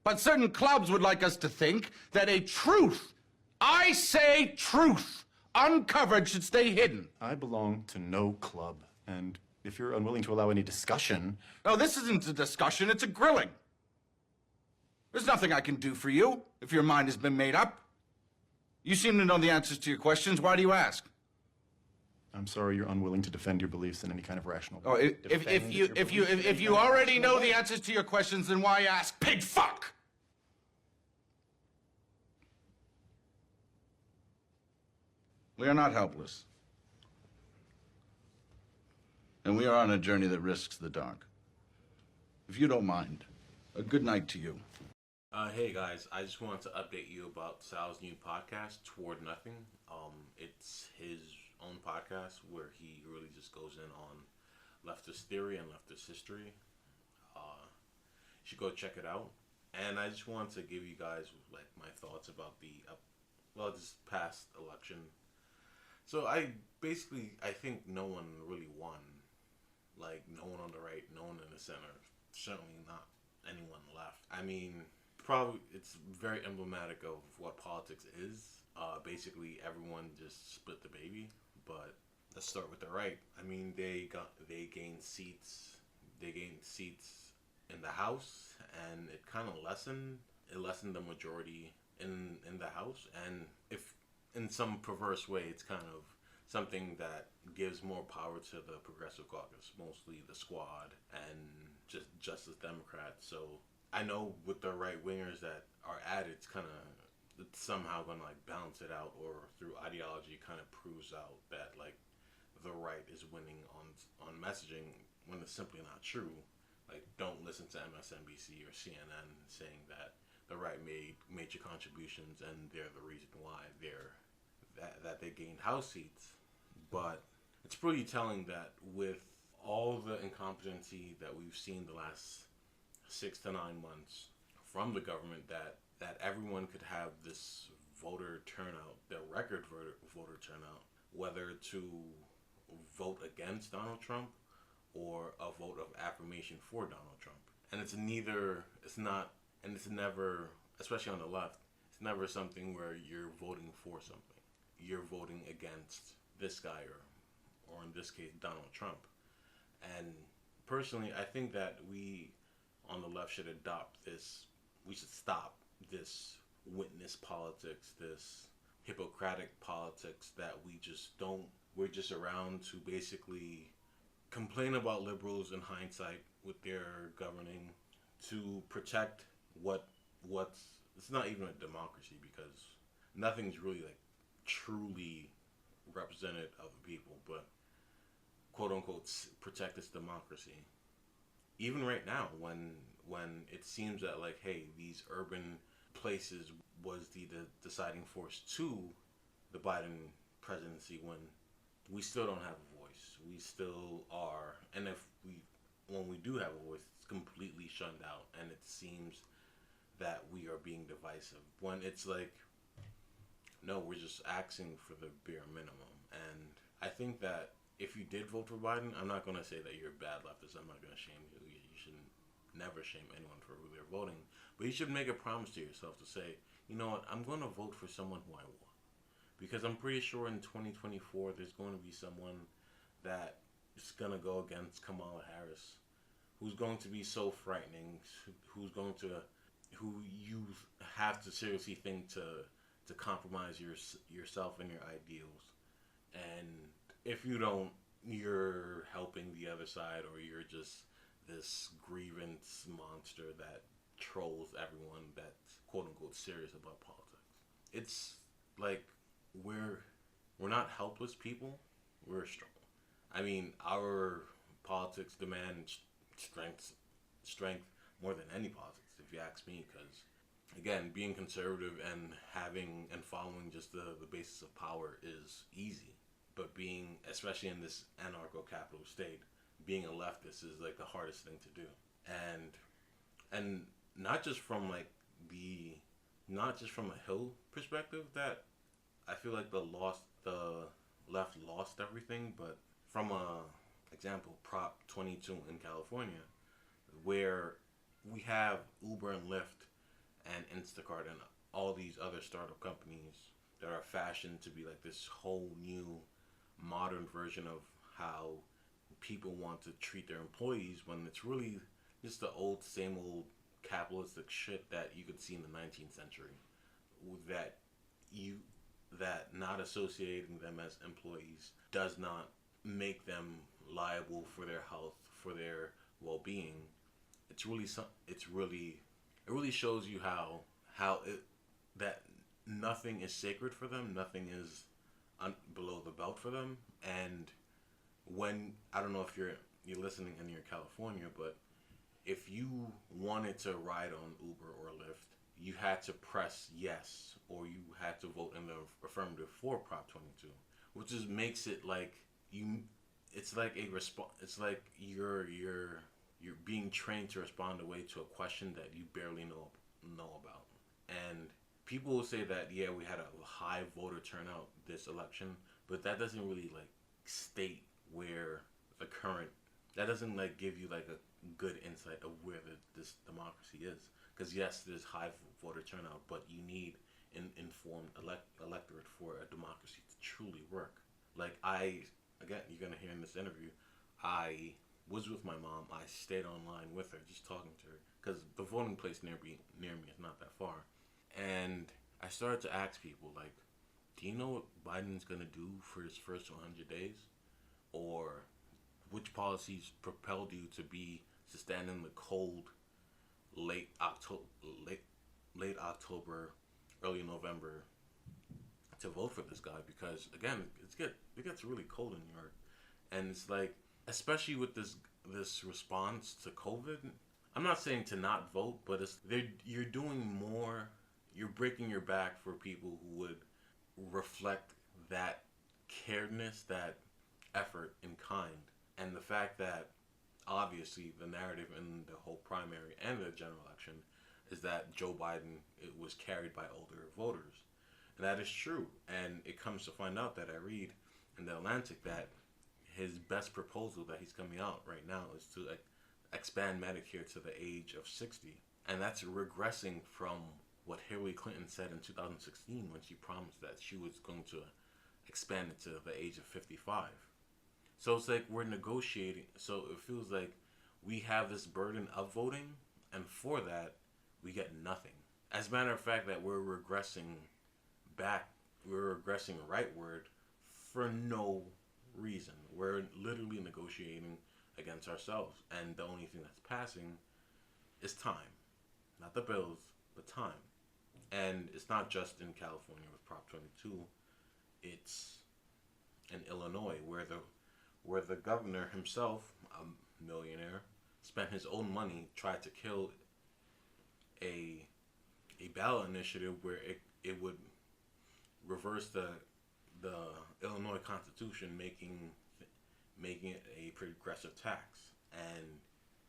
But certain clubs would like us to think that a truth, I say truth, uncovered should stay hidden. I belong to no club, and if you're unwilling to allow any discussion... No, this isn't a discussion, it's a grilling. There's nothing I can do for you if your mind has been made up. You seem to know the answers to your questions. Why do you ask? I'm sorry you're unwilling to defend your beliefs in any kind of rational Oh, way. if you already know the answers to your questions, then why ask? Pig fuck! We are not helpless. And we are on a journey that risks the dark. If you don't mind, a good night to you. Hey guys, I just wanted to update you about Sal's new podcast, Toward Nothing. It's his own podcast where he really just goes in on leftist theory and leftist history. You should go check it out. And I just wanted to give you guys like my thoughts about this past election. So I think no one really won. Like no one on the right, no one in the center. Certainly not anyone left. I mean, probably it's very emblematic of what politics is. Basically, everyone just split the baby. But let's start with the right. I mean, they gained seats. They gained seats in the House, and it kind of lessened the majority in the House. And if in some perverse way, it's kind of something that gives more power to the Progressive Caucus, mostly the Squad and just Justice Democrats. So I know with the right wingers that are at it, it's somehow going to like balance it out, or through ideology kind of proves out that like the right is winning on messaging when it's simply not true. Like, don't listen to MSNBC or CNN saying that the right made major contributions and they're the reason why that they gained House seats. But it's pretty telling that with all the incompetency that we've seen the last 6 to 9 months from the government, that everyone could have this voter turnout, the record voter turnout, whether to vote against Donald Trump or a vote of affirmation for Donald Trump. And it's never, especially on the left, it's never something where you're voting for something. You're voting against this guy or in this case, Donald Trump. And personally, I think that we on the left should we should stop this witness politics, this Hippocratic politics that we're just around to basically complain about liberals in hindsight with their governing, to protect it's not even a democracy, because nothing's really like truly representative of the people, but quote unquote protect this democracy. Even right now, when it seems that like, hey, these urban places was the deciding force to the Biden presidency, when we still don't have a voice. We still are, and when we do have a voice, it's completely shunned out, and it seems that we are being divisive. When it's like, no, we're just asking for the bare minimum. And I think that if you did vote for Biden, I'm not going to say that you're a bad leftist. I'm not going to shame you. You should never shame anyone for who they're voting. But you should make a promise to yourself to say, you know what, I'm going to vote for someone who I want. Because I'm pretty sure in 2024, there's going to be someone that is going to go against Kamala Harris, who's going to be so frightening, who you have to seriously think to compromise yourself and your ideals. And if you don't, you're helping the other side, or you're just this grievance monster that trolls everyone that's quote unquote serious about politics. It's like we're not helpless people. We're strong. I mean, our politics demand strength more than any politics, if you ask me, because again, being conservative and having and following just the basis of power is easy. But being, especially in this anarcho-capitalist state, being a leftist is like the hardest thing to do. And not just from like not just from a Hill perspective, that I feel like the left lost everything, but from example, Prop 22 in California, where we have Uber and Lyft and Instacart and all these other startup companies that are fashioned to be like this whole new modern version of how people want to treat their employees, when it's really just the same old capitalistic shit that you could see in the 19th century, that you that not associating them as employees does not make them liable for their health, for their well-being. It really shows you how it that nothing is sacred for them, nothing is below the belt for them. And when, I don't know if you're listening and you're in California, but if you wanted to ride on Uber or Lyft, you had to press yes, or you had to vote in the affirmative for Prop 22, which just makes it like you. It's like a response. It's like you're being trained to respond away to a question that you barely know about. And people will say that, yeah, we had a high voter turnout this election, but that doesn't really like state where the current. That doesn't like give you like a good insight of where this democracy is. Because yes, there's high voter turnout, but you need an informed electorate for a democracy to truly work. Like again, you're gonna hear in this interview, I was with my mom. I stayed online with her, just talking to her, because the voting place near me is not that far. And I started to ask people, like, do you know what Biden's gonna do for his first 100 days, or which policies propelled you to stand in the cold, late October, early November to vote for this guy? Because again, it gets really cold in New York, and it's like, especially with this response to COVID. I'm not saying to not vote, but you're doing more. You're breaking your back for people who would reflect that caredness, that effort in kind. And the fact that obviously the narrative in the whole primary and the general election is that Joe Biden was carried by older voters. And that is true. And it comes to find out that I read in the Atlantic that his best proposal that he's coming out right now is to expand Medicare to the age of 60. And that's regressing from what Hillary Clinton said in 2016 when she promised that she was going to expand it to the age of 55. So it's like we're negotiating. So it feels like we have this burden of voting, and for that, we get nothing. As a matter of fact, that we're regressing rightward for no reason. We're literally negotiating against ourselves, and the only thing that's passing is time. Not the bills, but time. And it's not just in California with Prop 22. It's in Illinois, where the governor himself, a millionaire, spent his own money, tried to kill a ballot initiative where it would reverse the Illinois Constitution, making it a progressive tax. And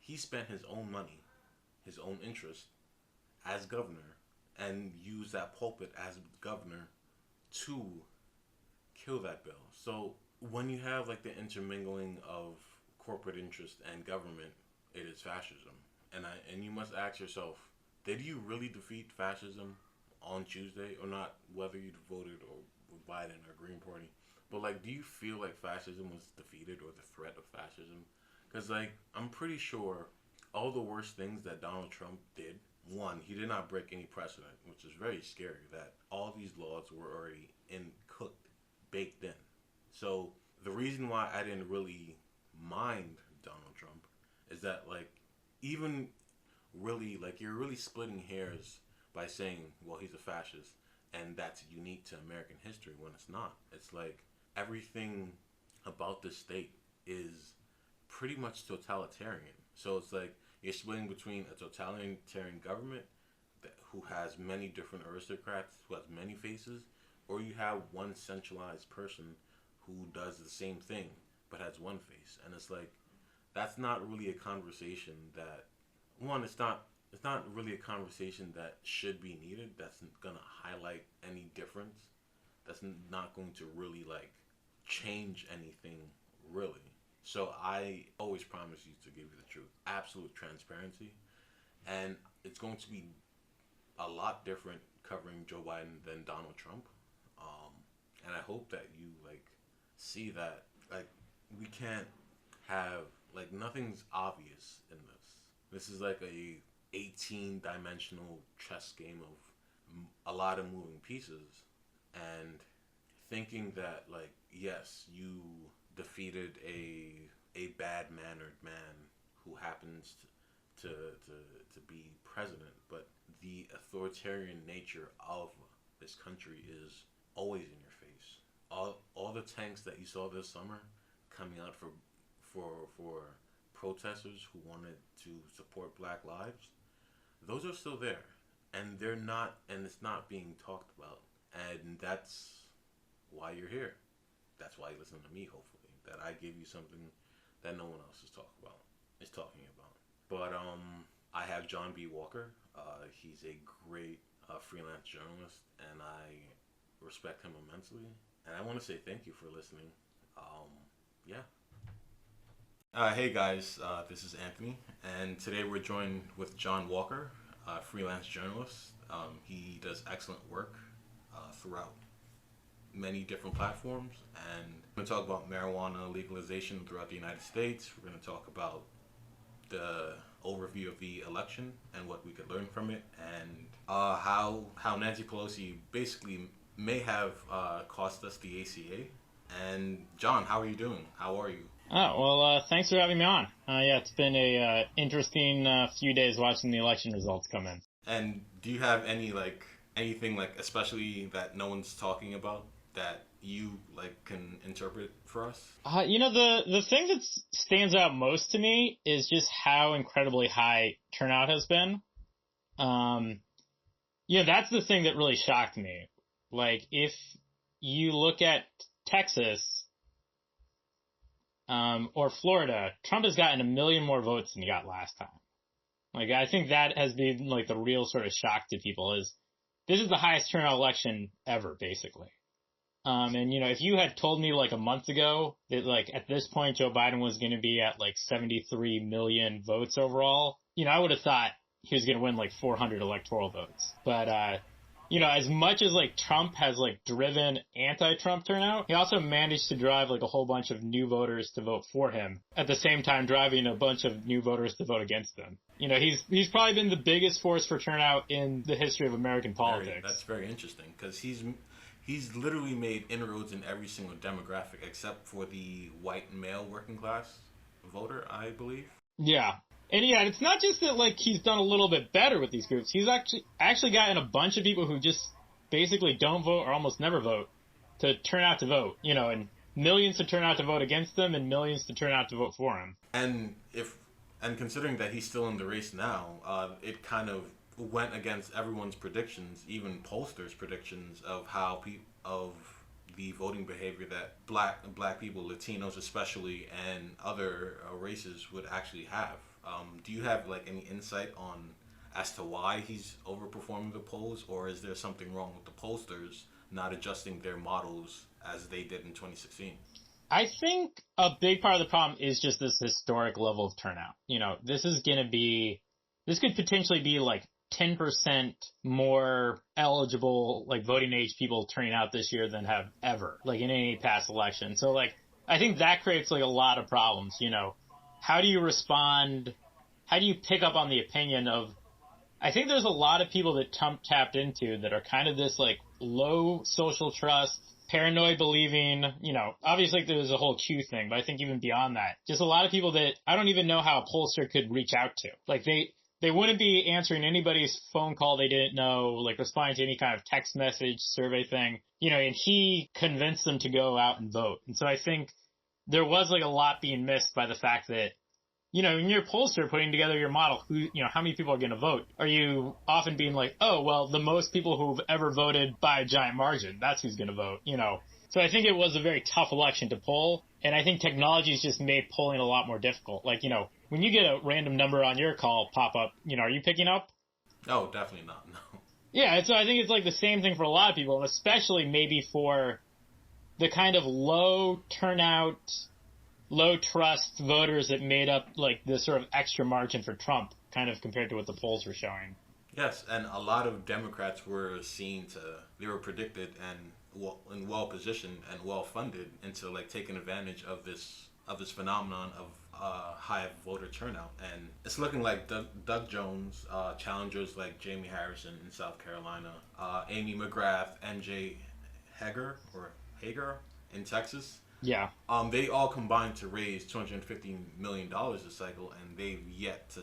he spent his own money, his own interest, as governor, and used that pulpit as governor to kill that bill. So when you have like the intermingling of corporate interest and government, it is fascism. And you must ask yourself, did you really defeat fascism on Tuesday or not? Whether you voted or with Biden or Green Party, but like, do you feel like fascism was defeated, or the threat of fascism? Because like, I'm pretty sure all the worst things that Donald Trump did. One, he did not break any precedent, which is very scary. That all these laws were already baked in. So the reason why I didn't really mind Donald Trump is that like, even really like, you're really splitting hairs by saying, well, he's a fascist, and that's unique to American history, when it's not. It's like everything about this state is pretty much totalitarian. So it's like you're splitting between a totalitarian government who has many different aristocrats, who has many faces, or you have one centralized person who does the same thing but has one face. And it's like, that's not really a conversation that, one, it's not really a conversation that should be needed. That's gonna highlight any difference. That's not going to really like change anything really. So I always promise you to give you the truth, absolute transparency, and it's going to be a lot different covering Joe Biden than Donald Trump. And I hope that you like see that like we can't have like nothing's obvious in this. This is like a 18-dimensional chess game of a lot of moving pieces, and thinking that like yes, you defeated a bad-mannered man who happens to be president, but the authoritarian nature of this country is always in your face. All the tanks that you saw this summer coming out for protesters who wanted to support Black lives, those are still there, and they're not, and it's not being talked about, and that's why you're here. That's why you listen to me. Hopefully, that I give you something that no one else is talking about. But I have Jon B. Walker. He's a great freelance journalist, and I respect him immensely. And I want to say thank you for listening. Hey guys, this is Anthony, and today we're joined with Jon Walker, freelance journalist. He does excellent work throughout many different platforms, and we're going to talk about marijuana legalization throughout the United States. We're going to talk about the overview of the election and what we could learn from it, and how Nancy Pelosi basically may have cost us the ACA. And Jon, how are you doing? How are you? Oh, well, thanks for having me on. Yeah, it's been a interesting few days watching the election results come in. And do you have anything especially that no one's talking about that you can interpret for us? The thing that stands out most to me is just how incredibly high turnout has been. That's the thing that really shocked me. Like, if you look at Texas, or Florida, Trump has gotten 1 million more votes than he got last time. Like, I think that has been the real sort of shock to people is this is the highest turnout election ever, basically. And if you had told me a month ago that at this point Joe Biden was going to be at 73 million votes overall, I would have thought he was going to win 400 electoral votes. But as much as Trump has driven anti-Trump turnout, he also managed to drive a whole bunch of new voters to vote for him, at the same time driving a bunch of new voters to vote against him. He's probably been the biggest force for turnout in the history of American politics. That's very interesting, because he's literally made inroads in every single demographic except for the white male working class voter, I believe. Yeah. And yeah, it's not just that he's done a little bit better with these groups. He's actually gotten a bunch of people who just basically don't vote or almost never vote to turn out to vote, and millions to turn out to vote against them and millions to turn out to vote for him. And considering that he's still in the race now, it kind of went against everyone's predictions, even pollsters' predictions of how of the voting behavior that black people, Latinos especially, and other races would actually have. Do you have any insight on as to why he's overperforming the polls, or is there something wrong with the pollsters not adjusting their models as they did in 2016? I think a big part of the problem is just this historic level of turnout. This could potentially be 10% more eligible voting age people turning out this year than have ever in any past election. So I think that creates a lot of problems. How do you respond? How do you pick up on the opinion of, I think there's a lot of people that Trump tapped into that are kind of this low social trust, paranoid believing, obviously there's a whole Q thing, but I think even beyond that, just a lot of people that I don't even know how a pollster could reach out to. They wouldn't be answering anybody's phone call they didn't know, responding to any kind of text message, survey thing, and he convinced them to go out and vote. And so I think there was a lot being missed by the fact that, when you're a pollster putting together your model, how many people are going to vote? Are you often being oh, well, the most people who've ever voted by a giant margin, that's who's going to vote, So I think it was a very tough election to poll. And I think technology's just made polling a lot more difficult. When you get a random number on your call pop up, are you picking up? Oh, definitely not, no. Yeah, so I think it's the same thing for a lot of people, and especially maybe for the kind of low turnout, low trust voters that made up this sort of extra margin for Trump, kind of compared to what the polls were showing. Yes, and a lot of Democrats were they were predicted and well positioned and well funded into like taking advantage of this phenomenon of high voter turnout, and it's looking like Doug Jones, challengers like Jamie Harrison in South Carolina, Amy McGrath, MJ Hager in Texas. Yeah. They all combined to raise $250 million this cycle, and they've yet to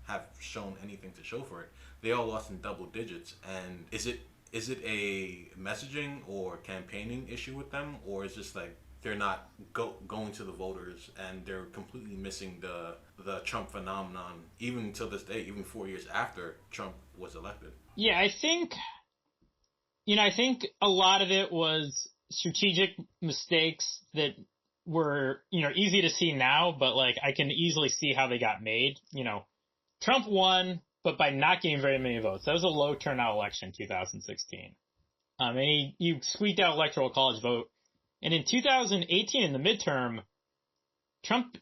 have shown anything to show for it. They all lost in double digits. And is it a messaging or campaigning issue with them, or is it just like they're not going to the voters and they're completely missing the Trump phenomenon, even till this day, even 4 years after Trump was elected? Yeah, I think a lot of it was strategic mistakes that were, easy to see now, but like I can easily see how they got made. Trump won, but by not getting very many votes. That was a low turnout election in 2016. And he squeaked out electoral college vote. And in 2018, in the midterm, Trump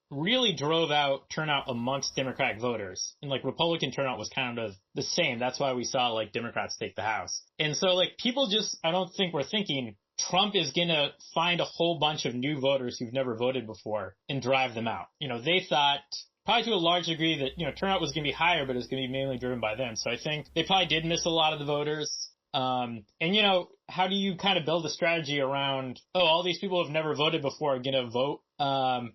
really drove out turnout amongst Democratic voters. And like Republican turnout was kind of the same. That's why we saw like Democrats take the House. And so like people I don't think we're thinking Trump is going to find a whole bunch of new voters who've never voted before and drive them out. They thought probably to a large degree that, turnout was going to be higher, but it was going to be mainly driven by them. So I think they probably did miss a lot of the voters. And how do you kind of build a strategy around, all these people who have never voted before are going to vote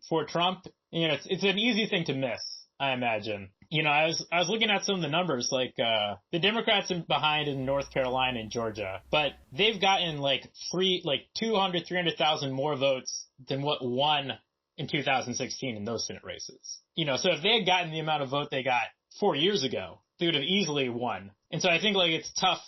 for Trump? It's an easy thing to miss, I imagine. I was looking at some of the numbers, like the Democrats are behind in North Carolina and Georgia, but they've gotten like 300,000 more votes than what won in 2016 in those Senate races. So if they had gotten the amount of vote they got 4 years ago, they would have easily won. And so I think like it's tough.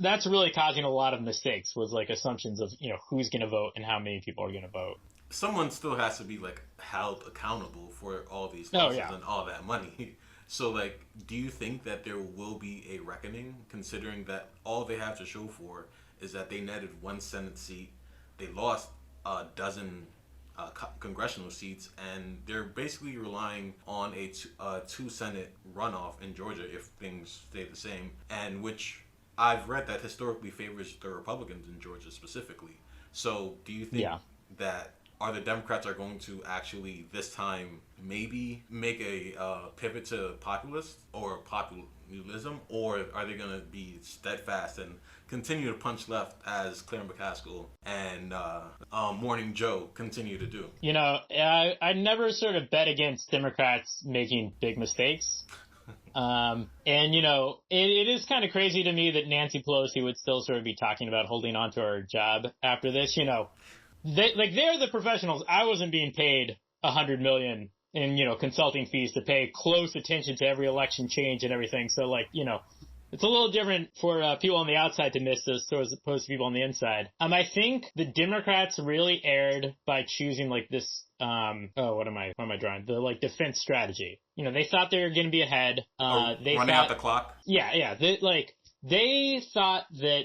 That's really causing a lot of mistakes, was like assumptions of, who's going to vote and how many people are going to vote. Someone still has to be like held accountable for all these losses and all that money. So like, do you think that there will be a reckoning, considering that all they have to show for is that they netted one Senate seat, they lost a dozen congressional seats, and they're basically relying on a two Senate runoff in Georgia if things stay the same, and which I've read that historically favors the Republicans in Georgia specifically. So do you think that the Democrats are going to actually this time maybe make a pivot to populist or populism, or are they going to be steadfast and continue to punch left as Claire McCaskill and Morning Joe continue to do? I never sort of bet against Democrats making big mistakes. And it is kind of crazy to me that Nancy Pelosi would still sort of be talking about holding on to her job after this. They're the professionals. I wasn't being paid $100 million in, consulting fees to pay close attention to every election change and everything. So it's a little different for people on the outside to miss this, so as opposed to people on the inside. I think the Democrats really erred by choosing like this. What am I drawing? The like defense strategy. They thought they were going to be ahead. Running out the clock. Yeah. They thought that,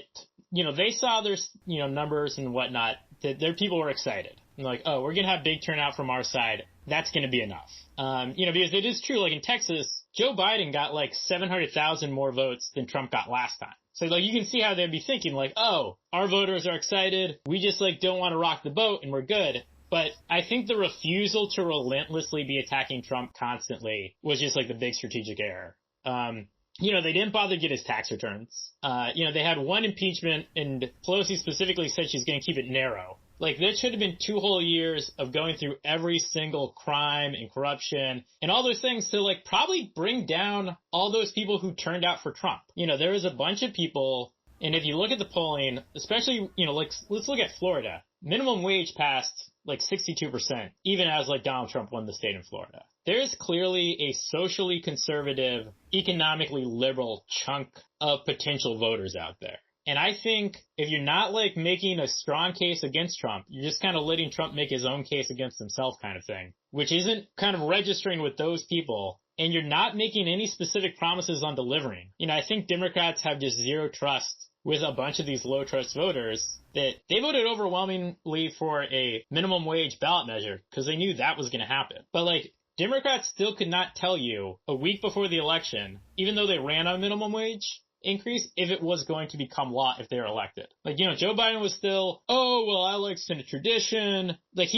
they saw their, numbers and whatnot, that their people were excited. And like, we're going to have big turnout from our side. That's going to be enough. Because it is true, like in Texas, Joe Biden got like 700,000 more votes than Trump got last time. So like you can see how they'd be thinking like, our voters are excited. We just like don't want to rock the boat and we're good. But I think the refusal to relentlessly be attacking Trump constantly was just like the big strategic error. They didn't bother to get his tax returns. They had one impeachment, and Pelosi specifically said she's going to keep it narrow. Like, that should have been 2 whole years of going through every single crime and corruption and all those things to, like, probably bring down all those people who turned out for Trump. There was a bunch of people, and if you look at the polling, especially, let's look at Florida. Minimum wage passed, like, 62%, even as, like, Donald Trump won the state in Florida. There is clearly a socially conservative, economically liberal chunk of potential voters out there. And I think if you're not like making a strong case against Trump, you're just kind of letting Trump make his own case against himself kind of thing, which isn't kind of registering with those people. And you're not making any specific promises on delivering. I think Democrats have just zero trust with a bunch of these low trust voters that they voted overwhelmingly for a minimum wage ballot measure because they knew that was going to happen. But like, Democrats still could not tell you a week before the election, even though they ran on minimum wage increase, if it was going to become law if they were elected. Like, Joe Biden was still, oh, well, I like Senate tradition. Like,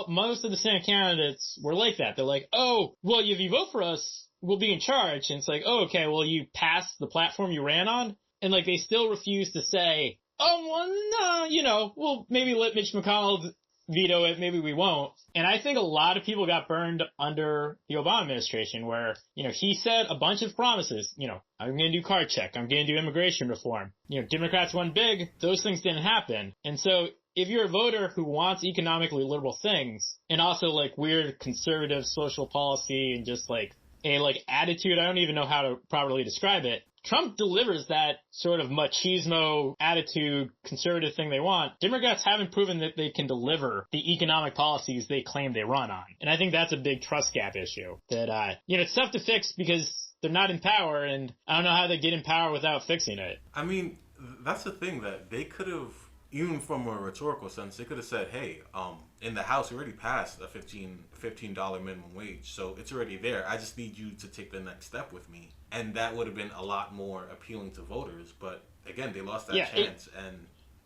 most of the Senate candidates were like that. They're like, oh, well, if you vote for us, we'll be in charge. And it's like, oh, okay, well, you passed the platform you ran on. And like, they still refuse to say, oh, well, no, we'll maybe let Mitch McConnell veto it, maybe we won't. And I think a lot of people got burned under the Obama administration where, he said a bunch of promises, I'm going to do card check, I'm going to do immigration reform. Democrats won big, those things didn't happen. And so if you're a voter who wants economically liberal things and also like weird conservative social policy and just like a attitude, I don't even know how to properly describe it, Trump delivers that sort of machismo attitude, conservative thing they want. Democrats haven't proven that they can deliver the economic policies they claim they run on. And I think that's a big trust gap issue that, it's tough to fix because they're not in power, and I don't know how they get in power without fixing it. I mean, that's the thing that they could have, even from a rhetorical sense, they could have said, hey, in the House, we already passed a $15 minimum wage, so it's already there. I just need you to take the next step with me. And that would have been a lot more appealing to voters. But again, they lost that chance.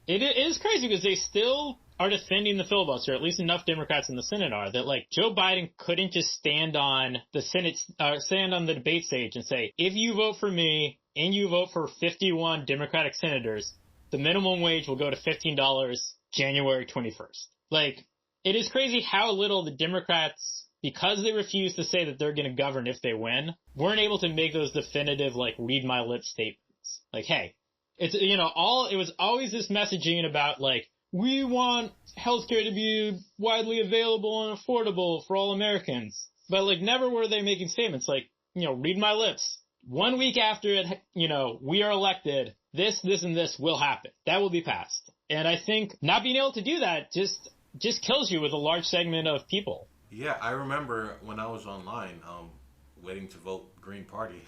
It is crazy because they still are defending the filibuster, at least enough Democrats in the Senate are, that like Joe Biden couldn't just stand on the debate stage and say, if you vote for me and you vote for 51 Democratic senators, the minimum wage will go to $15 January 21st. Like, it is crazy how little the Democrats, because they refuse to say that they're going to govern if they win, weren't able to make those definitive, like, read my lips statements. Like, hey, it's, it was always this messaging about, like, we want healthcare to be widely available and affordable for all Americans. But, like, never were they making statements like, read my lips. 1 week after it, we are elected, this, and this will happen. That will be passed. And I think not being able to do that just kills you with a large segment of people. Yeah, I remember when I was online, waiting to vote Green Party,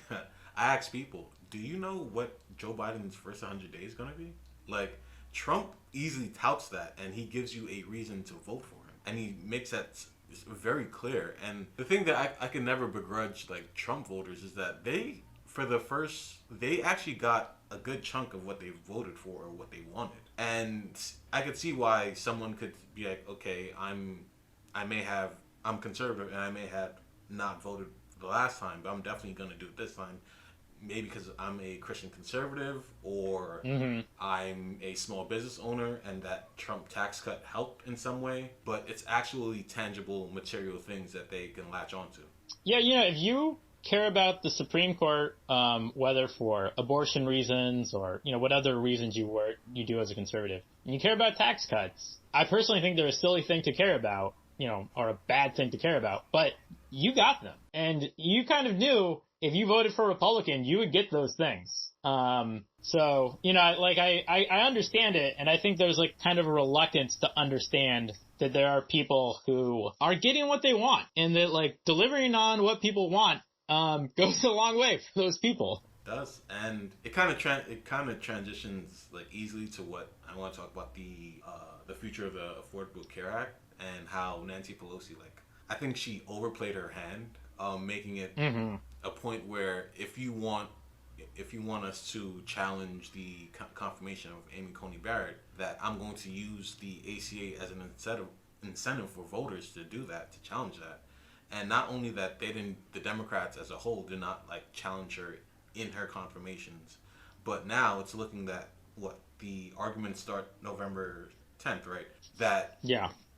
I asked people, do you know what Joe Biden's first 100 days is going to be? Like, Trump easily touts that, and he gives you a reason to vote for him. And he makes that very clear. And the thing that I can never begrudge, like, Trump voters is that they actually got a good chunk of what they voted for or what they wanted. And I could see why someone could be like, okay, I'm conservative and I may have not voted the last time, but I'm definitely going to do it this time. Maybe because I'm a Christian conservative or I'm a small business owner and that Trump tax cut helped in some way. But it's actually tangible, material things that they can latch onto. Yeah, if you care about the Supreme Court, whether for abortion reasons or, what other reasons you do as a conservative, and you care about tax cuts, I personally think they're a silly thing to care about, or a bad thing to care about, but you got them. And you kind of knew if you voted for Republican, you would get those things. So, I understand it, and I think there's like kind of a reluctance to understand that there are people who are getting what they want, and that like delivering on what people want goes a long way for those people. It does, and it kind of transitions like easily to what I want to talk about, the future of the Affordable Care Act and how Nancy Pelosi, like, I think she overplayed her hand, making it a point where if you want us to challenge the confirmation of Amy Coney Barrett, that I'm going to use the ACA as an incentive for voters to do that, to challenge that. And not only that, the Democrats as a whole did not like challenge her in her confirmations, but now it's looking that the arguments start November 10th, right? That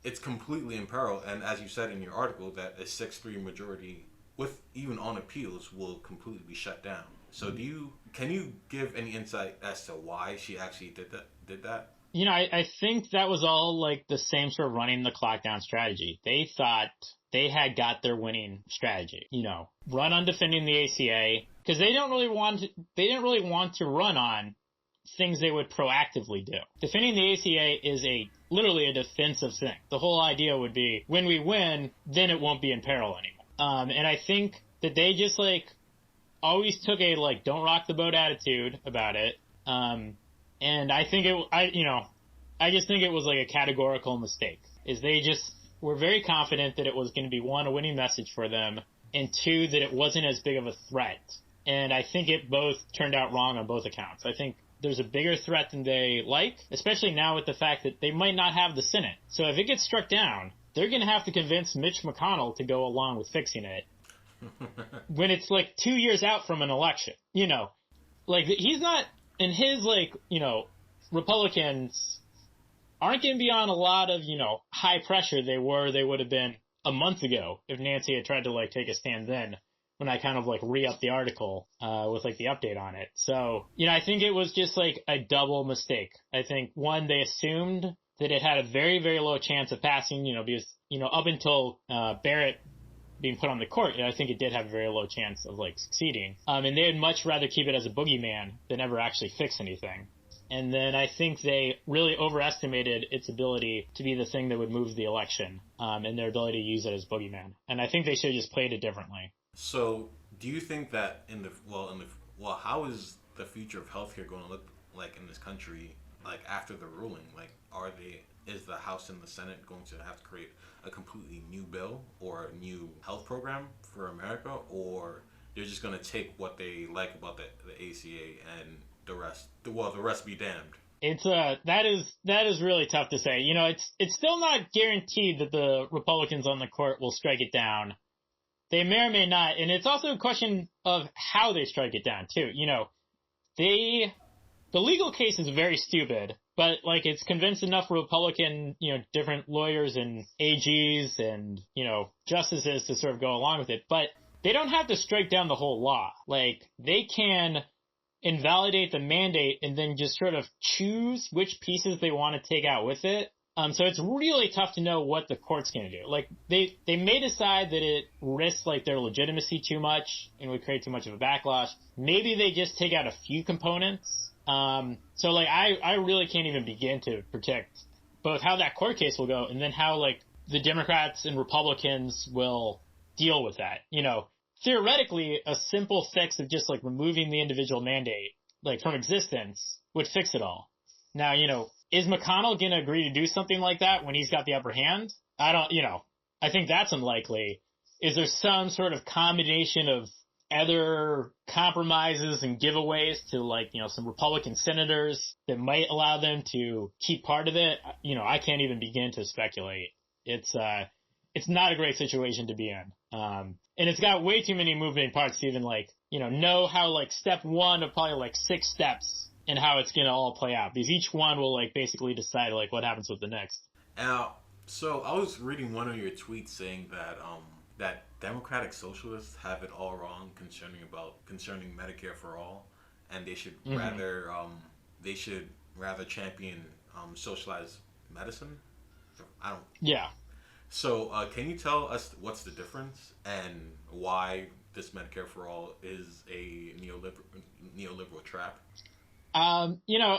it's completely in peril, and as you said in your article, that a 6-3 majority, with even on appeals, will completely be shut down. So can you give any insight as to why she actually did that? I think that was all like the same sort of running the clock down strategy. They thought they had got their winning strategy, run on defending the ACA, because they didn't really want to run on things they would proactively do. Defending the ACA is literally a defensive thing. The whole idea would be when we win, then it won't be in peril anymore. And I think that they just like always took a like don't rock the boat attitude about it. And I think I just think it was like a categorical mistake. Is they just were very confident that it was going to be, one, a winning message for them, and two, that it wasn't as big of a threat. And I think it both turned out wrong on both accounts. I think there's a bigger threat than they like, especially now with the fact that they might not have the Senate. So if it gets struck down, they're going to have to convince Mitch McConnell to go along with fixing it when it's like 2 years out from an election. You know, like he's not, and his like, you know, Republicans aren't going to be on a lot of, you know, high pressure they would have been a month ago if Nancy had tried to like take a stand then, when I kind of like re-upped the article with like the update on it. So, you know, I think it was just like a double mistake. I think one, they assumed that it had a very, very low chance of passing, you know, because, you know, up until Barrett being put on the court, I think it did have a very low chance of like succeeding. And they'd much rather keep it as a boogeyman than ever actually fix anything. And then I think they really overestimated its ability to be the thing that would move the election, and their ability to use it as boogeyman. And I think they should have just played it differently. So, do you think that how is the future of healthcare going to look like in this country, like after the ruling? Like, is the House and the Senate going to have to create a completely new bill or a new health program for America, or they're just going to take what they like about the ACA and the rest be damned? It's that is really tough to say. You know, it's still not guaranteed that the Republicans on the court will strike it down. They may or may not, and it's also a question of how they strike it down too. You know, the legal case is very stupid, but like it's convinced enough Republican, you know, different lawyers and AGs and, you know, justices to sort of go along with it. But they don't have to strike down the whole law. Like they can invalidate the mandate and then just sort of choose which pieces they want to take out with it. So it's really tough to know what the court's going to do. Like they may decide that it risks like their legitimacy too much and would create too much of a backlash. Maybe they just take out a few components. So like I really can't even begin to predict both how that court case will go and then how like the Democrats and Republicans will deal with that. You know, theoretically, a simple fix of just like removing the individual mandate like from existence would fix it all. Now, you know, is McConnell going to agree to do something like that when he's got the upper hand? I think that's unlikely. Is there some sort of combination of other compromises and giveaways to like, you know, some Republican senators that might allow them to keep part of it? You know, I can't even begin to speculate. It's not a great situation to be in. And it's got way too many moving parts to even like, you know how like step one of probably like 6 steps and how it's going to all play out, because each one will like basically decide like what happens with the next. So I was reading one of your tweets saying that that Democratic Socialists have it all wrong concerning Medicare for all, and they should rather champion socialized medicine. Yeah. So can you tell us what's the difference and why this Medicare for all is a neoliberal trap? You know,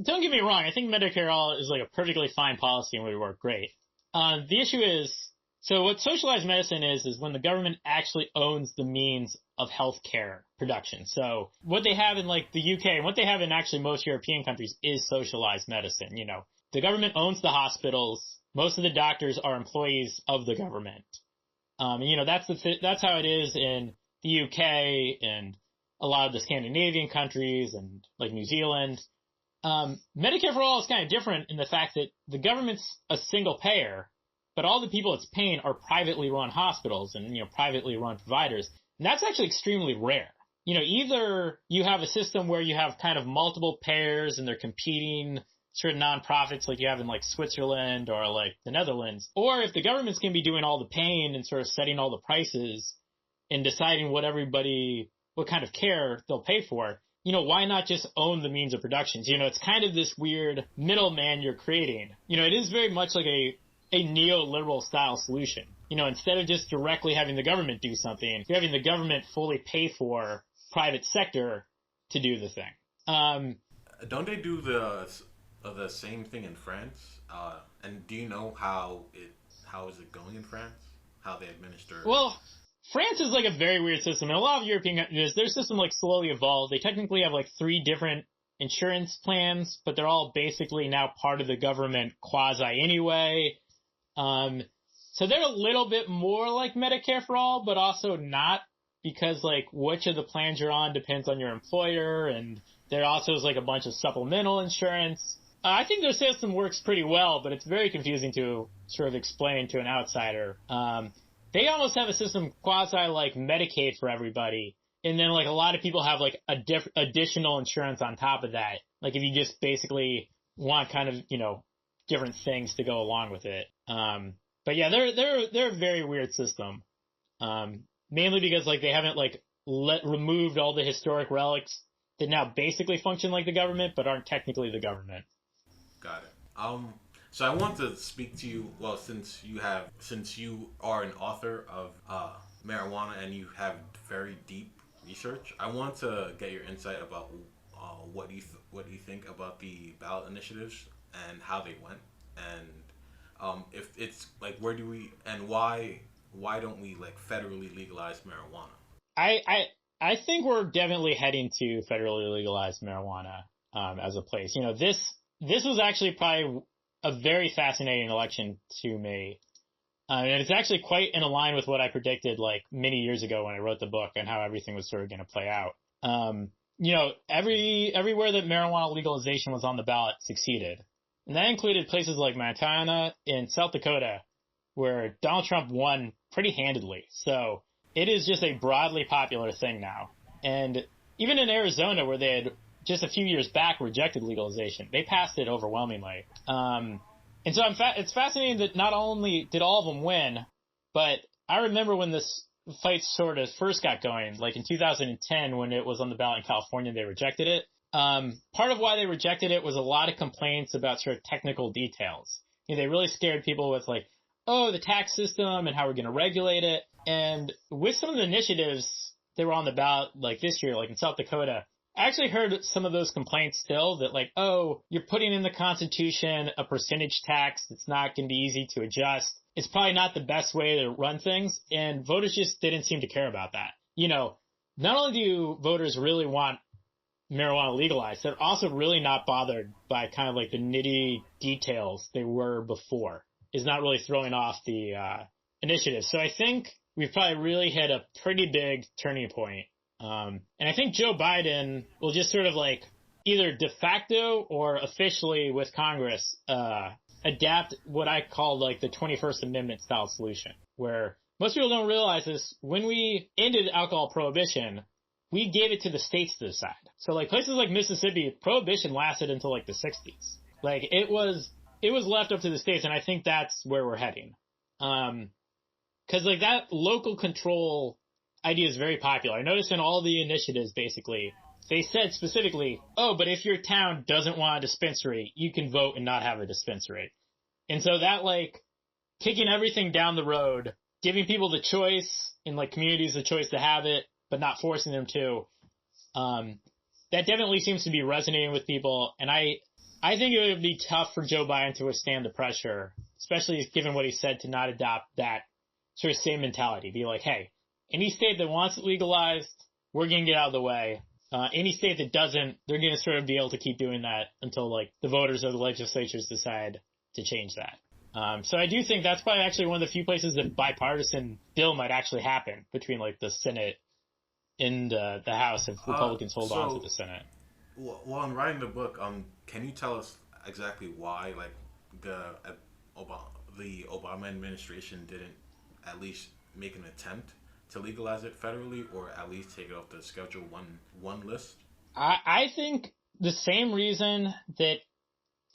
don't get me wrong. I think Medicare all is like a perfectly fine policy and would work great. The issue is, so what socialized medicine is when the government actually owns the means of healthcare production. So what they have in like the UK and what they have in actually most European countries is socialized medicine. You know, the government owns the hospitals. Most of the doctors are employees of the government. You know, that's how it is in the UK and a lot of the Scandinavian countries and like New Zealand. Medicare for all is kind of different in the fact that the government's a single payer, but all the people it's paying are privately run hospitals and, you know, privately run providers. And that's actually extremely rare. You know, either you have a system where you have kind of multiple payers and they're competing sort of nonprofits like you have in like Switzerland or like the Netherlands, or if the government's going to be doing all the paying and sort of setting all the prices and deciding what kind of care they'll pay for, you know, why not just own the means of productions? You know, it's kind of this weird middleman you're creating. You know, it is very much like a neoliberal style solution. You know, instead of just directly having the government do something, you're having the government fully pay for private sector to do the thing. Don't they do the same thing in France? And do you know how is it going in France? How they administer? Well, France is like a very weird system, and a lot of European countries, their system like slowly evolved. They technically have like 3 different insurance plans, but they're all basically now part of the government quasi anyway. So they're a little bit more like Medicare for all, but also not, because like which of the plans you're on depends on your employer, and there also is like a bunch of supplemental insurance. I think their system works pretty well, but it's very confusing to sort of explain to an outsider. They almost have a system quasi like Medicaid for everybody, and then like a lot of people have like additional insurance on top of that. Like if you just basically want kind of, you know, different things to go along with it. But yeah, they're a very weird system. Mainly because like they haven't like removed all the historic relics that now basically function like the government, but aren't technically the government. Got it. So I want to speak to you. Well, since you are an author of marijuana and you have very deep research, I want to get your insight about what you think about the ballot initiatives and how they went, and if it's like where do we and why don't we like federally legalize marijuana? I think we're definitely heading to federally legalize marijuana as a place. You know, this was actually probably a very fascinating election to me. And it's actually quite in line with what I predicted like many years ago when I wrote the book and how everything was sort of going to play out. You know, everywhere that marijuana legalization was on the ballot succeeded. And that included places like Montana and South Dakota, where Donald Trump won pretty handedly. So it is just a broadly popular thing now. And even in Arizona, where they had just a few years back rejected legalization, they passed it overwhelmingly. And so it's fascinating that not only did all of them win, but I remember when this fight sort of first got going, like in 2010 when it was on the ballot in California, they rejected it. Part of why they rejected it was a lot of complaints about sort of technical details. You know, they really scared people with like, oh, the tax system and how we're going to regulate it. And with some of the initiatives that were on the ballot like this year, like in South Dakota, I actually heard some of those complaints still that like, oh, you're putting in the Constitution a percentage tax that's not going to be easy to adjust. It's probably not the best way to run things. And voters just didn't seem to care about that. You know, not only do voters really want marijuana legalized, they're also really not bothered by kind of like the nitty details they were before. Is not really throwing off the initiative. So I think we've probably really hit a pretty big turning point. And I think Joe Biden will just sort of like either de facto or officially with Congress adapt what I call like the 21st Amendment style solution, where most people don't realize this. When we ended alcohol prohibition, we gave it to the states to decide. So like places like Mississippi, prohibition lasted until like the 60s. Like it was left up to the states, and I think that's where we're heading. Because like that local control idea is very popular. I noticed in all the initiatives, basically, they said specifically, oh, but if your town doesn't want a dispensary, you can vote and not have a dispensary. And so that like kicking everything down the road, giving people the choice in like communities the choice to have it, but not forcing them to, that definitely seems to be resonating with people. And I think it would be tough for Joe Biden to withstand the pressure, especially given what he said, to not adopt that sort of same mentality. Be like, hey, any state that wants it legalized, we're going to get out of the way. Any state that doesn't, they're going to sort of be able to keep doing that until like the voters or the legislatures decide to change that. So I do think that's probably actually one of the few places that bipartisan bill might actually happen between like the Senate and the House if Republicans hold on to the Senate. Well, in writing the book, can you tell us exactly why, like, the Obama administration didn't at least make an attempt to legalize it federally, or at least take it off the Schedule 1 list? I think the same reason that,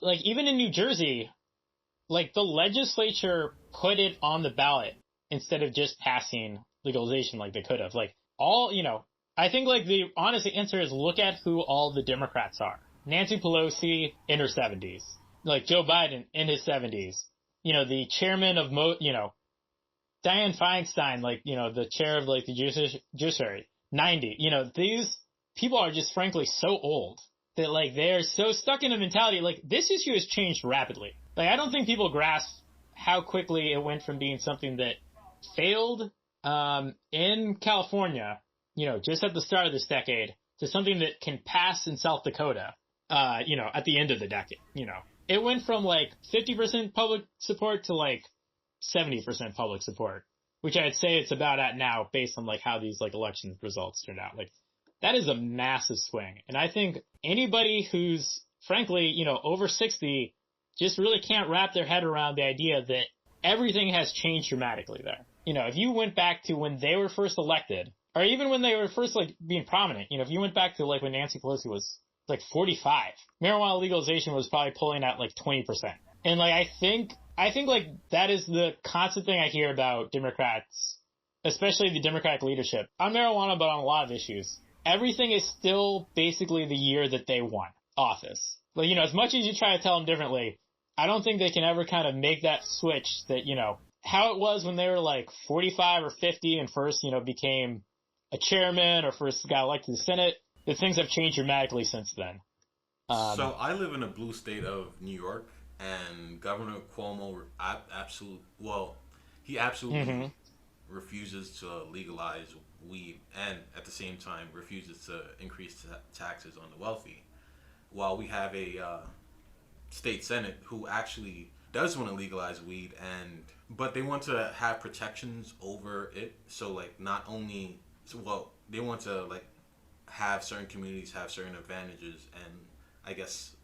like, even in New Jersey, like, the legislature put it on the ballot instead of just passing legalization like they could have. Like, I think, like, the honest answer is look at who all the Democrats are. Nancy Pelosi in her 70s. Like, Joe Biden in his 70s. You know, the chairman of, Dianne Feinstein, like, the chair of, like, the judiciary, 90. You know, these people are just, frankly, so old that, like, they're so stuck in a mentality. Like, this issue has changed rapidly. Like, I don't think people grasp how quickly it went from being something that failed in California, just at the start of this decade, to something that can pass in South Dakota, at the end of the decade. It went from like 50% public support to like 70% public support, which I'd say it's about at now based on like how these like election results turned out. Like that is a massive swing. And I think anybody who's frankly, over 60 just really can't wrap their head around the idea that everything has changed dramatically there. If you went back to when they were first elected, or even when they were first like being prominent, if you went back to like when Nancy Pelosi was like 45, marijuana legalization was probably pulling at like 20%. And like I think like that is the constant thing I hear about Democrats, especially the Democratic leadership on marijuana, but on a lot of issues. Everything is still basically the year that they won office. Like, as much as you try to tell them differently, I don't think they can ever kind of make that switch that, how it was when they were like 45 or 50 and first, became a chairman or first got elected to the Senate. The things have changed dramatically since then. So I live in a blue state of New York, and Governor Cuomo he absolutely refuses to legalize weed, and at the same time refuses to increase taxes on the wealthy. While we have a state senate who actually does want to legalize weed, but they want to have protections over it. So like they want to like have certain communities have certain advantages, and I guess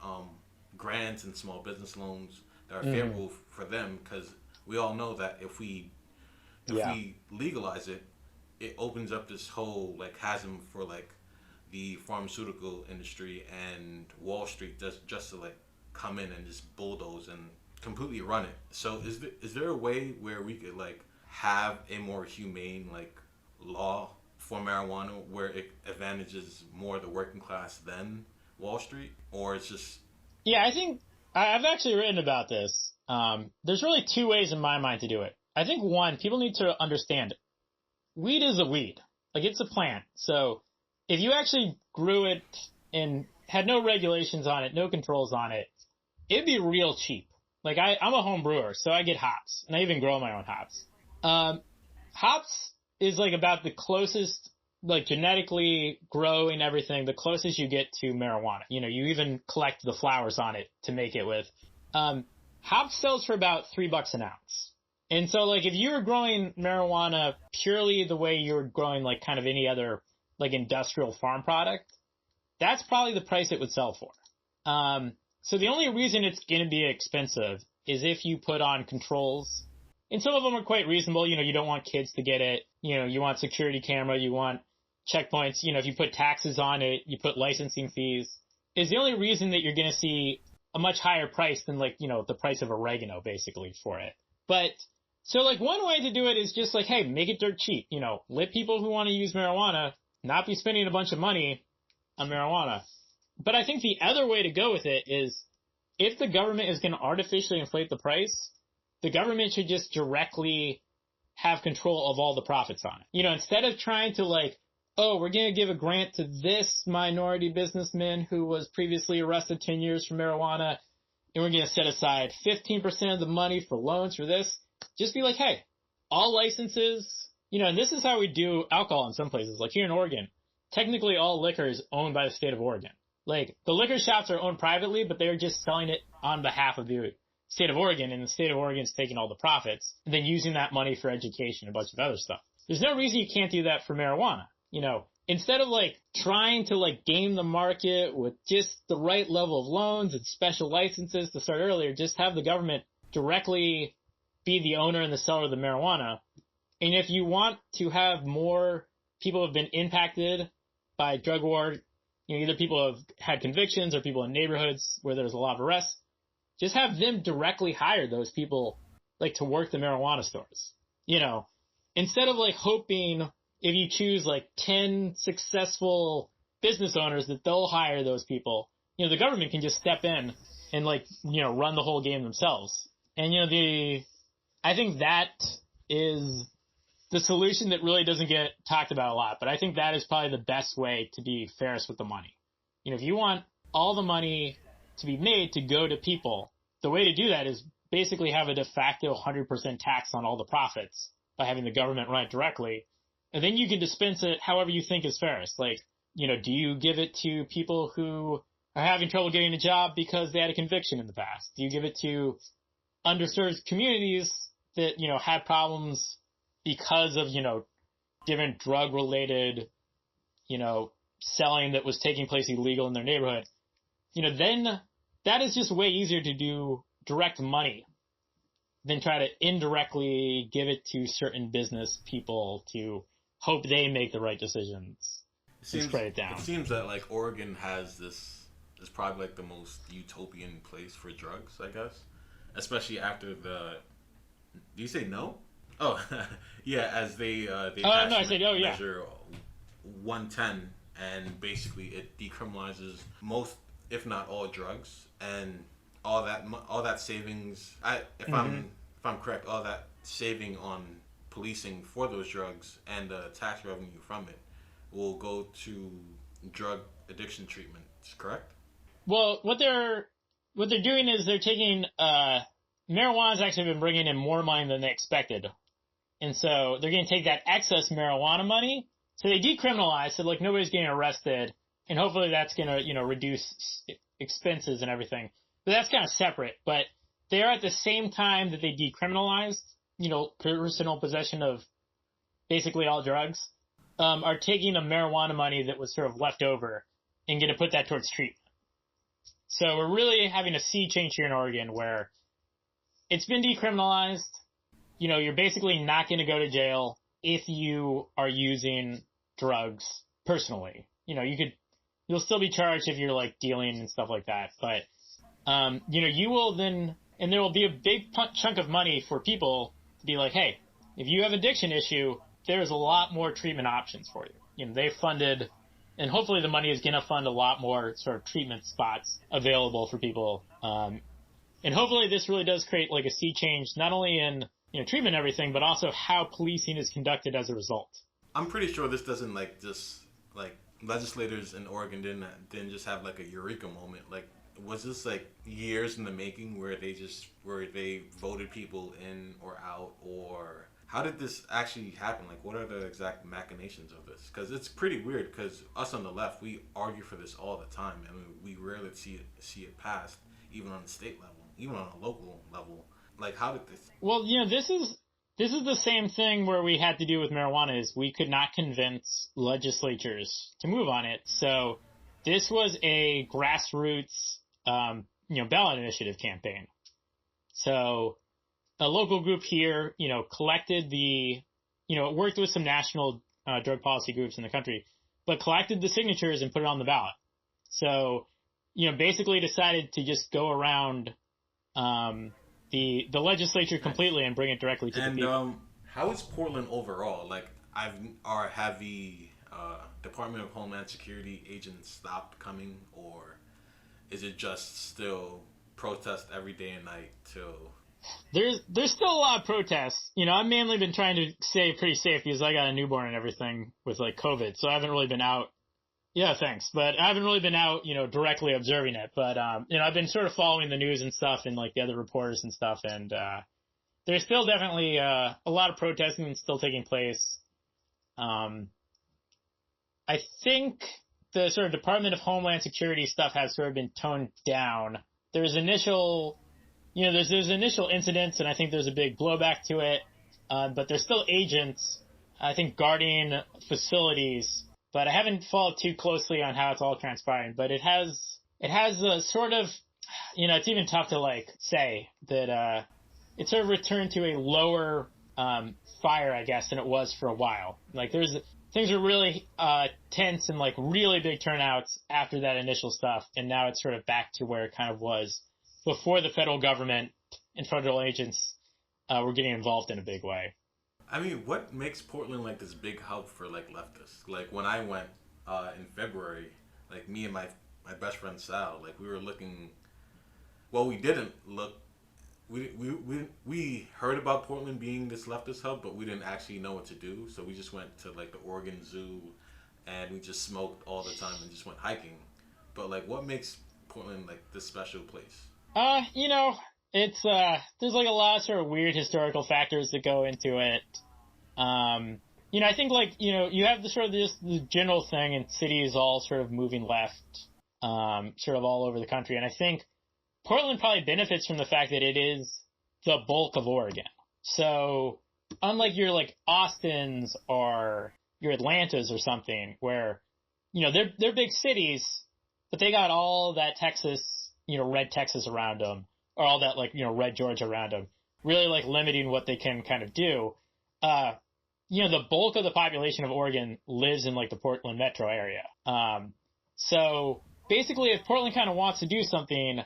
grants and small business loans that are favorable for them, because we all know that if we legalize it, it opens up this whole like chasm for like the pharmaceutical industry and Wall Street just to like come in and just bulldoze and completely run it. So is there a way where we could like have a more humane like law for marijuana where it advantages more the working class than Wall Street, or it's just... Yeah, I think I've actually written about this. There's really two ways in my mind to do it. I think one, people need to understand weed is a weed. Like it's a plant. So if you actually grew it and had no regulations on it, no controls on it, it'd be real cheap. Like I'm a home brewer, so I get hops, and I even grow my own hops. Hops is like about the closest, like genetically growing everything, the closest you get to marijuana. You even collect the flowers on it to make it with. Hops sells for about $3 an ounce. And so like if you were growing marijuana purely the way you were growing like kind of any other like industrial farm product, that's probably the price it would sell for. So the only reason it's going to be expensive is if you put on controls. And some of them are quite reasonable. You don't want kids to get it. You want security camera. You want checkpoints. If you put taxes on it, you put licensing fees. Is the only reason that you're going to see a much higher price than like, the price of oregano basically for it. But so like one way to do it is just like, hey, make it dirt cheap. Let people who want to use marijuana not be spending a bunch of money on marijuana. But I think the other way to go with it is if the government is going to artificially inflate the price, the government should just directly have control of all the profits on it. Instead of trying to like, oh, we're going to give a grant to this minority businessman who was previously arrested 10 years for marijuana, and we're going to set aside 15% of the money for loans for this. Just be like, hey, all licenses, and this is how we do alcohol in some places. Like here in Oregon, technically all liquor is owned by the state of Oregon. Like the liquor shops are owned privately, but they're just selling it on behalf of the state of Oregon, and the state of Oregon is taking all the profits and then using that money for education and a bunch of other stuff. There's no reason you can't do that for marijuana. Instead of like trying to like game the market with just the right level of loans and special licenses to start earlier, just have the government directly be the owner and the seller of the marijuana. And if you want to have more people who have been impacted by drug war, either people who have had convictions or people in neighborhoods where there's a lot of arrests, just have them directly hire those people like to work the marijuana stores. Instead of like hoping if you choose like 10 successful business owners that they'll hire those people, the government can just step in and like, run the whole game themselves. And, I think that is the solution that really doesn't get talked about a lot, but I think that is probably the best way to be fairest with the money. If you want all the money to be made to go to people, the way to do that is basically have a de facto 100% tax on all the profits by having the government run it directly. And then you can dispense it however you think is fairest. Like, do you give it to people who are having trouble getting a job because they had a conviction in the past? Do you give it to underserved communities that, had problems because of, different drug-related, selling that was taking place illegal in their neighborhood, then that is just way easier to do direct money than try to indirectly give it to certain business people to hope they make the right decisions and spread it down. It seems that like Oregon has this is probably like the most utopian place for drugs, I guess, especially after the. Do you say no? Oh, yeah. As they no, I said, oh yeah. Measure 110, and basically it decriminalizes most, if not all, drugs, and all that savings. If I'm correct, all that saving on policing for those drugs and the tax revenue from it will go to drug addiction treatment. Correct? Well, what they're doing is they're taking marijuana's actually been bringing in more money than they expected, and so they're going to take that excess marijuana money. So they decriminalize, so like nobody's getting arrested, and hopefully that's going to reduce expenses and everything. But that's kind of separate. But they are at the same time that they decriminalized, personal possession of basically all drugs, are taking the marijuana money that was sort of left over and going to put that towards treatment. So we're really having a sea change here in Oregon where it's been decriminalized. You're basically not going to go to jail if you are using drugs personally. You'll still be charged if you're like dealing and stuff like that. But, you will then, and there will be a big chunk of money for people to be like, hey, if you have addiction issue, there's a lot more treatment options for you. They funded, and hopefully the money is going to fund a lot more sort of treatment spots available for people. And hopefully this really does create like a sea change, not only in, treatment and everything, but also how policing is conducted as a result. I'm pretty sure this doesn't legislators in Oregon didn't just have like a eureka moment. Like, was this like years in the making where they voted people in or out, or how did this actually happen? Like, what are the exact machinations of this? Because it's pretty weird. Because us on the left, we argue for this all the time, and we rarely see it passed, even on the state level, even on a local level. Like, how did this? Well, this is the same thing where we had to do with marijuana is we could not convince legislatures to move on it. So this was a grassroots, ballot initiative campaign. So a local group here, collected worked with some national drug policy groups in the country, but collected the signatures and put it on the ballot. So, basically decided to just go around the legislature completely and bring it directly to the people. How is Portland overall? Like, have the Department of Homeland Security agents stopped coming, or is it just still protest every day and night till? There's still a lot of protests. I've mainly been trying to stay pretty safe because I got a newborn and everything with like COVID, so I haven't really been out. Yeah, thanks. But I haven't really been out, directly observing it. But, I've been sort of following the news and stuff and like the other reporters and stuff. And, there's still definitely, a lot of protesting still taking place. I think the sort of Department of Homeland Security stuff has sort of been toned down. There's initial incidents and I think there's a big blowback to it. But there's still agents, I think, guarding facilities. But I haven't followed too closely on how it's all transpiring. But it has a sort of, it's even tough to like say that it sort of returned to a lower fire, I guess, than it was for a while. Like things are really tense and like really big turnouts after that initial stuff, and now it's sort of back to where it kind of was before the federal government and federal agents were getting involved in a big way. I mean, what makes Portland like this big hub for like leftists? Like when I went in February, like me and my best friend Sal, like we were looking. Well, we didn't look. We heard about Portland being this leftist hub, but we didn't actually know what to do. So we just went to like the Oregon Zoo, and we just smoked all the time and just went hiking. But like, what makes Portland like this special place? It's there's like a lot of sort of weird historical factors that go into it. I think like, you have the sort of the general thing in cities all sort of moving left, sort of all over the country. And I think Portland probably benefits from the fact that it is the bulk of Oregon. So unlike your like Austins or your Atlantas or something, where they're big cities, but they got all that Texas, red Texas around them, or all that like red Georgia around them, really like limiting what they can kind of do. The bulk of the population of Oregon lives in like the Portland metro area. So basically, if Portland kind of wants to do something,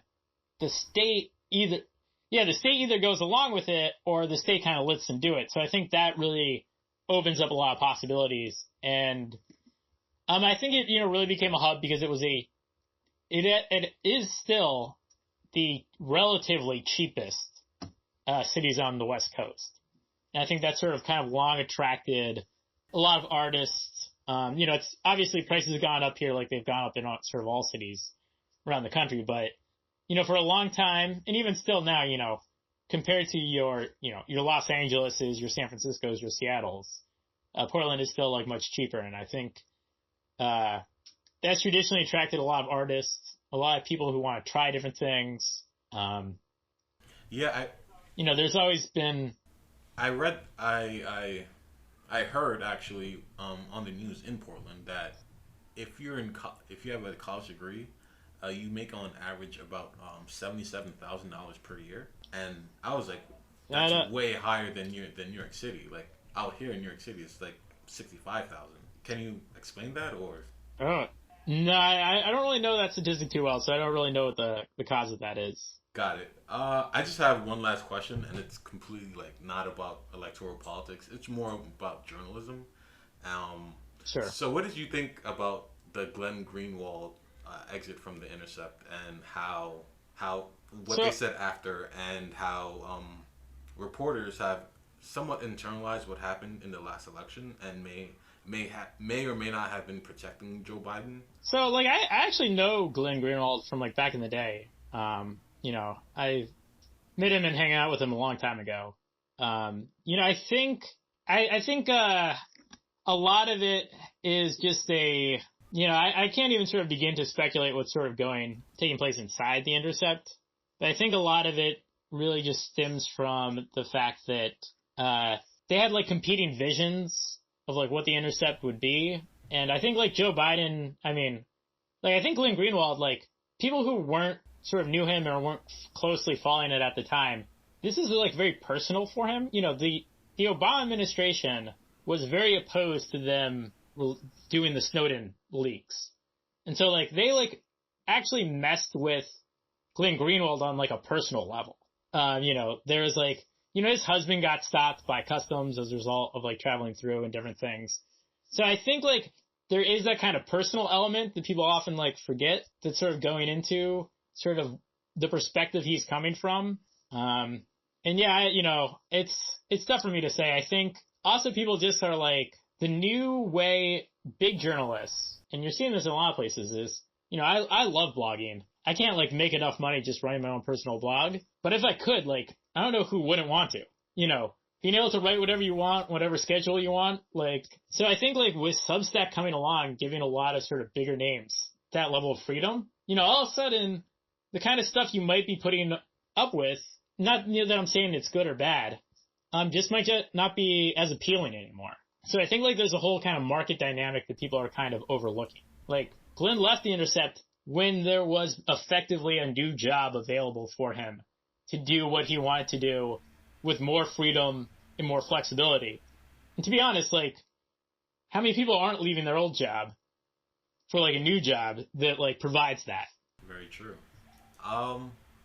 the state either goes along with it or the state kind of lets them do it. So I think that really opens up a lot of possibilities. And I think it really became a hub because it is still the relatively cheapest cities on the West Coast. And I think that sort of kind of long attracted a lot of artists. It's obviously prices have gone up here like they've gone up in sort of all cities around the country, but for a long time, and even still now, compared to your Los Angeleses, your San Franciscos, your Seattles, Portland is still like much cheaper. And I think that's traditionally attracted a lot of artists, a lot of people who want to try different things. There's always been. I heard actually on the news in Portland that if you have a college degree, you make on average about $77,000 per year, and I was like, that's way higher than New York City. Like out here in New York City, it's like 65,000. Can you explain that or? No, I don't really know that statistic too well, so I don't really know what the cause of that is. Got it. I just have one last question, and it's completely like not about electoral politics. It's more about journalism. Sure. So, what did you think about the Glenn Greenwald exit from The Intercept, and they said after, and how reporters have somewhat internalized what happened in the last election, and may or may not have been protecting Joe Biden? So, like, I actually know Glenn Greenwald from like back in the day. I met him and hang out with him a long time ago. I think a lot of it is just I can't even sort of begin to speculate what's sort of taking place inside The Intercept, but I think a lot of it really just stems from the fact that, they had like competing visions of like what The Intercept would be. And I think like Joe Biden, I think Glenn Greenwald, like people who weren't sort of knew him or weren't closely following it at the time, this is like very personal for him. The Obama administration was very opposed to them doing the Snowden leaks. And so like they like actually messed with Glenn Greenwald on like a personal level. There was like, his husband got stopped by customs as a result of like traveling through and different things. So I think like there is that kind of personal element that people often like forget that's sort of going into sort of the perspective he's coming from. It's tough for me to say. I think also people just are like the new way big journalists, and you're seeing this in a lot of places, is, I love blogging. I can't like make enough money just running my own personal blog, but if I could, like, I don't know who wouldn't want to, being able to write whatever you want, whatever schedule you want. Like, so I think like with Substack coming along, giving a lot of sort of bigger names that level of freedom, all of a sudden the kind of stuff you might be putting up with, not that I'm saying it's good or bad, just might not be as appealing anymore. So I think like there's a whole kind of market dynamic that people are kind of overlooking. Like Glenn left The Intercept when there was effectively a new job available for him to do what he wanted to do with more freedom and more flexibility. And to be honest, like, how many people aren't leaving their old job for like a new job that like provides that? Very true.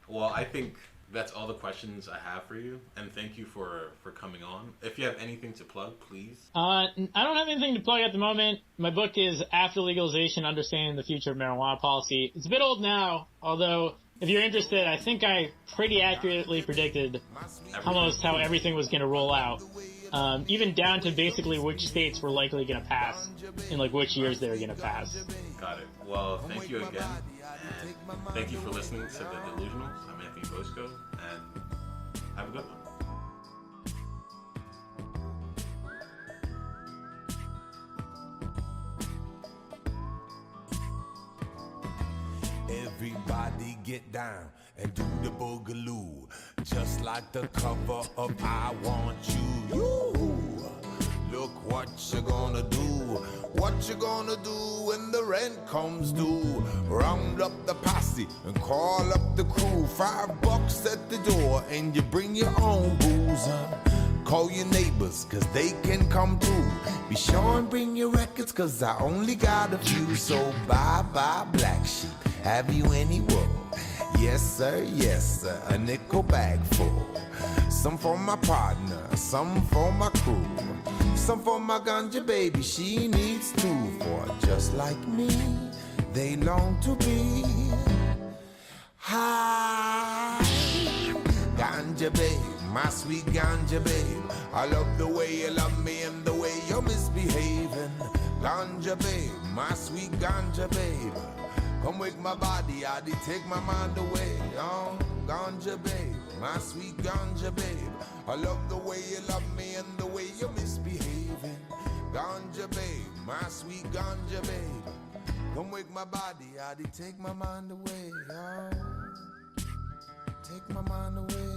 Well, I think that's all the questions I have for you, and thank you for coming on. If you have anything to plug, please. I don't have anything to plug at the moment. My book is After Legalization, Understanding the Future of Marijuana Policy. It's a bit old now, although if you're interested, I think I pretty accurately predicted almost how everything was going to roll out, even down to basically which states were likely going to pass and like which years they were going to pass. Got it. Well, thank you again, and thank you for listening to The Delusionals. I'm Anthony Bosco, and have a good one. Everybody get down and do the boogaloo. just like the cover of I Want You. You. Look what you gonna do. What you gonna do when the rent comes due? Round up the posse and call up the crew. $5 at the door and you bring your own booze. Call your neighbors, cause they can come too. Be sure and bring your records, cause I only got a few. So bye-bye, black sheep. Have you any wool? Yes, sir, a nickel bag full. Some for my partner, some for my crew. Some for my ganja baby, she needs two. For just like me, they long to be high. Ganja babe, my sweet ganja babe, I love the way you love me and the way you're misbehaving. Ganja babe, my sweet ganja babe, come wake my body, I did take my mind away. Oh, ganja babe, my sweet ganja babe, I love the way you love me and the way you're misbehaving. Ganja babe, my sweet ganja babe, come wake my body, I did take my mind away. Oh, take my mind away.